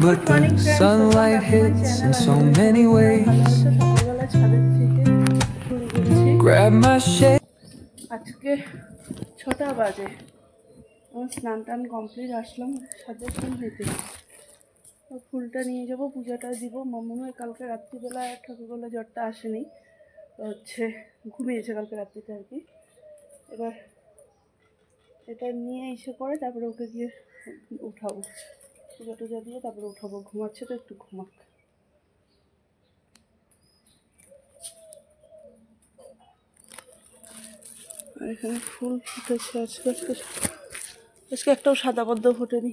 but the sunlight hits in so many ways. Grab my shade. আজকে 6টা বাজে, আমার স্নান টান কমপ্লিট, আসলাম সাথে ফুল নিতে। ফুলটা নিয়ে যাব, পূজাটা দিব। মামুনের কালকে রাত্রিবেলা ঠাকুরবেলা জ্বরটা আসেনি, হচ্ছে ঘুমিয়েছে কালকে রাত্রিতে আর কি। এবার এটা নিয়ে এসে করে তারপরে ওকে গিয়ে উঠাবো, পূজা টুজা দিয়ে তারপরে উঠাবো। ঘুমাচ্ছে তো, একটু ঘুমাক। আর এখানে ফুল ফুটেছে আজকে, আজকে একটাও সাদা পদ্ম ফোটেনি।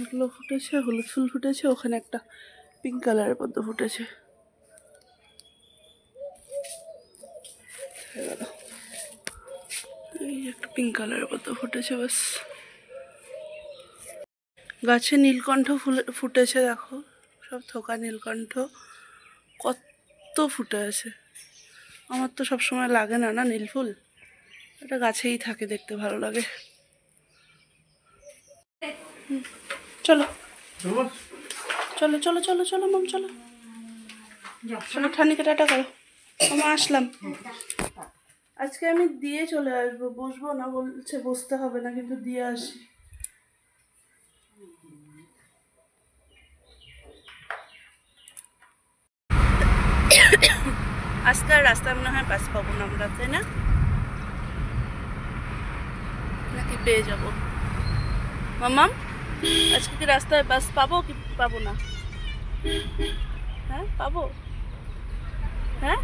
এগুলো ফুটেছে, হলুদ ফুল ফুটেছে, ওখানে একটা পিঙ্ক কালারের পদ্ম ফুটেছে। এই একটা পিঙ্ক কালারের পদ্ম ফুটেছে বাস। গাছে নীলকণ্ঠ ফুটেছে, দেখো সব থোকা নীলকণ্ঠ কত ফুটে আছে। আমার তো সবসময় লাগে না না নীল ফুল, এটা গাছেই থাকে, দেখতে ভালো লাগে। চলো চলো চলো চলো চলো মাম, চলো চলো, ঠানিকে টাটা করো। মামা আসলাম। আজকে আমি দিয়ে চলে আসবো, বসবো না বলছে, বসতে হবে না, কিন্তু দিয়ে আসি। আজকে আর রাস্তায় মনে হয় বাস পাবো না আমরা, তাই না? নাকি পেয়ে যাবো মামাম? আজকে কি রাস্তায় বাস পাবো কি পাবো না? হ্যাঁ পাবো, হ্যাঁ।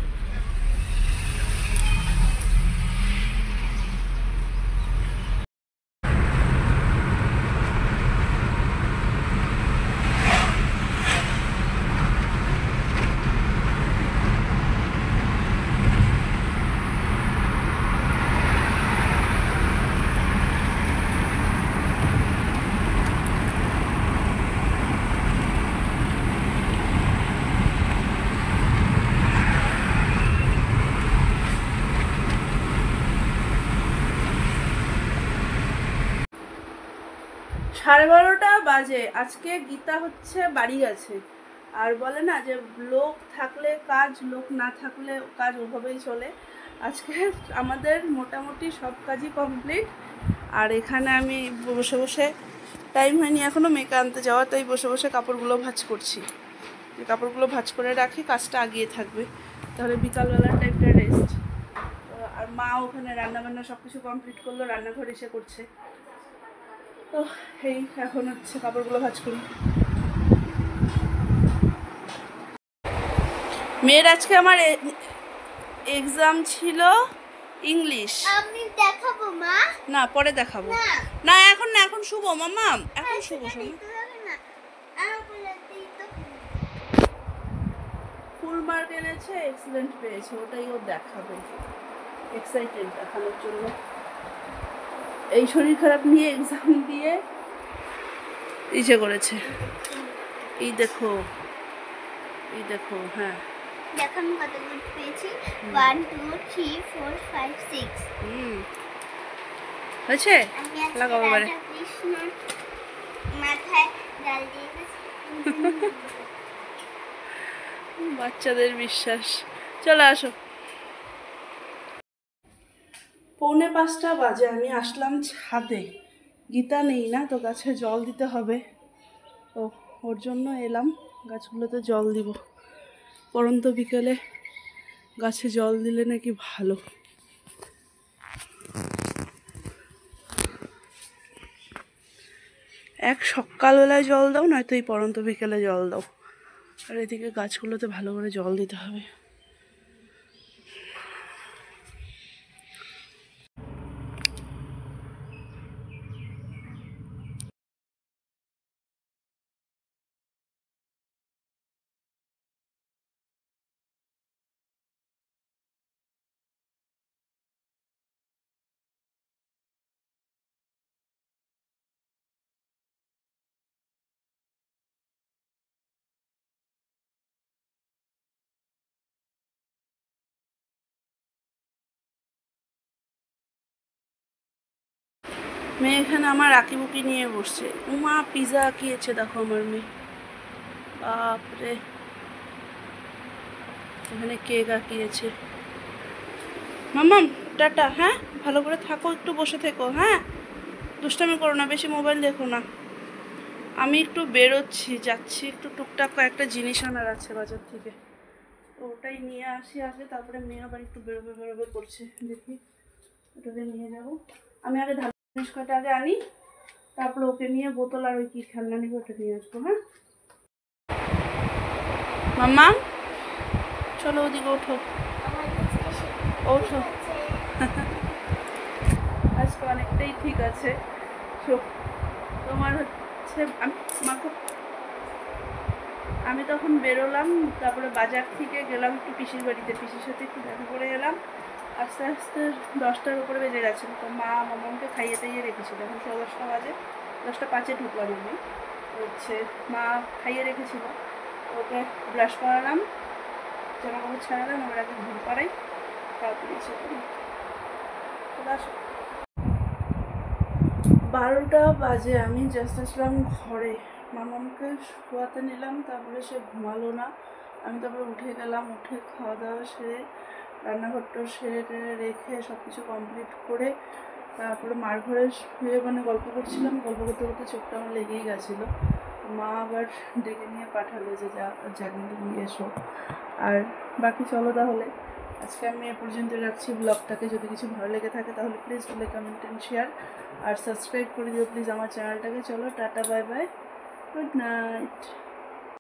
সাড়ে 12টা বাজে। আজকে গীতা হচ্ছে বাড়ি গেছে, আর বলে না যে লোক থাকলে কাজ, লোক না থাকলে কাজ ওভাবেই চলে। আজকে আমাদের মোটামুটি সব কাজই কমপ্লিট। আর এখানে আমি বসে বসে, টাইম হয়নি এখনও মেয়েকে আনতে যাওয়া, তাই বসে বসে কাপড়গুলো ভাঁজ করছি। যে কাপড়গুলো ভাঁজ করে রাখি, কাজটা আগিয়ে থাকবে, তাহলে বিকালবেলার টাইমটা রেস্ট। আর মা ওখানে রান্নাবান্না সব কিছু কমপ্লিট করলো, রান্নাঘর এসে করছে। তো এই এখন হচ্ছে কাপড়গুলো ভাঁজ করি। মেয়ের আজকে আমার এক্সাম ছিল ইংলিশ। আমি দেখাবো মা। না পরে দেখাবো, না এখন না, এখন শুভ মাম্মা, এখন শুভ শোনো। ফুল মার্ক এনেছে, এক্সিলেন্ট পেয়েছে, ওটাই ও দেখাবে, এক্সাইটেড দেখানোর জন্য। এই শরীর খারাপ নিয়ে এক্সাম দিয়ে ইসে করেছে। এই দেখো, এই দেখো, হ্যাঁ দেখো আমি কতগুলো পেয়েছি। 1 2 3 4 5 6। হয়েছে, আমি লাগাবো এবারে। কৃষ্ণ মাথায় ডাল দিয়ে বাচ্চাদের বিশ্বাস। চলে আসো। 4:45 বাজে, আমি আসলাম ছাদে। গীতা নেই না, তো গাছে জল দিতে হবে, তো ওর জন্য এলাম। গাছগুলোতে জল দিব, পরন্ত বিকেলে গাছে জল দিলে নাকি ভালো। এক সকালবেলায় জল দাও, নয়তো এই পরন্ত বিকেলে জল দাও। আর এদিকে গাছগুলোতে ভালো করে জল দিতে হবে। মেয়ে এখানে আমার আঁকিবুকি নিয়ে বসছে। উমা পিজা আঁকিয়েছে, দেখো আমার মেয়ে, বাপরে। এখানে কেক আঁকিয়েছে। মাম্মাম টাটা, হ্যাঁ ভালো করে থাকো, একটু বসে থেকো, হ্যাঁ দুষ্টামি করো না, বেশি মোবাইল দেখো না। আমি একটু বেরোচ্ছি, যাচ্ছি একটু টুকটাক কয়েকটা জিনিস আনার আছে বাজার থেকে, তো ওটাই নিয়ে আসি আগে, তারপরে মেয়ে আবার একটু বেরোবে বেরোবে করছে, দেখি ওটাকে নিয়ে যাবো। আমি আগে ধান জিনিস কয়টা আগে আনি, তারপরে ওকে নিয়ে বোতল আর ওই কি খেলনা নিবে ওটা নিয়ে আসবো। হ্যাঁ মাম্মা চলো ওদিকে ওঠো, ওঠো। আজকে অনেকটাই ঠিক আছে। তোমার হচ্ছে আমি তখন বেরোলাম, তারপরে বাজার থেকে গেলাম একটু পিসির বাড়িতে, পিসির সাথে একটু দেখা করে এলাম। আস্তে আস্তে 10টার উপরে বেজে গেছিলো, তো মা মামাকে খাইয়ে টাইয়ে রেখেছিল, এখন 10:15 বাজে, 10:05 ঢুকলাম আমি। হচ্ছে মা খাইয়ে রেখেছিল, ওকে ব্রাশ করালাম, জামা কাপড় ছাড়ালাম, আমার আগে ঘুম পাড়াই, তারপরে ইচ্ছে করি। 12টা বাজে, আমি জাস্ট আসলাম ঘরে, মামাকে শোয়াতে নিলাম, তারপরে সে ঘুমালো না। আমি তারপরে উঠে গেলাম, উঠে খাওয়া দাওয়া সেরে রান্নাঘরটা সেরে টেরে রেখে সব কিছু কমপ্লিট করে তারপরে মার ঘরে শুয়ে মানে গল্প করছিলাম, গল্প করতে করতে চোখটা আমার লেগেই গেছিলো। মা আবার ডেকে নিয়ে পাঠালো যে যা কিন্তু নিয়ে এসো। আর বাকি চলো তাহলে আজকে আমি এ পর্যন্ত রাখছি ব্লগটাকে। যদি কিছু ভালো লেগে থাকে তাহলে please like comment and share আর সাবস্ক্রাইব করে দিও প্লিজ আমার চ্যানেলটাকে। চলো টাটা, বাই বাই, গুড নাইট।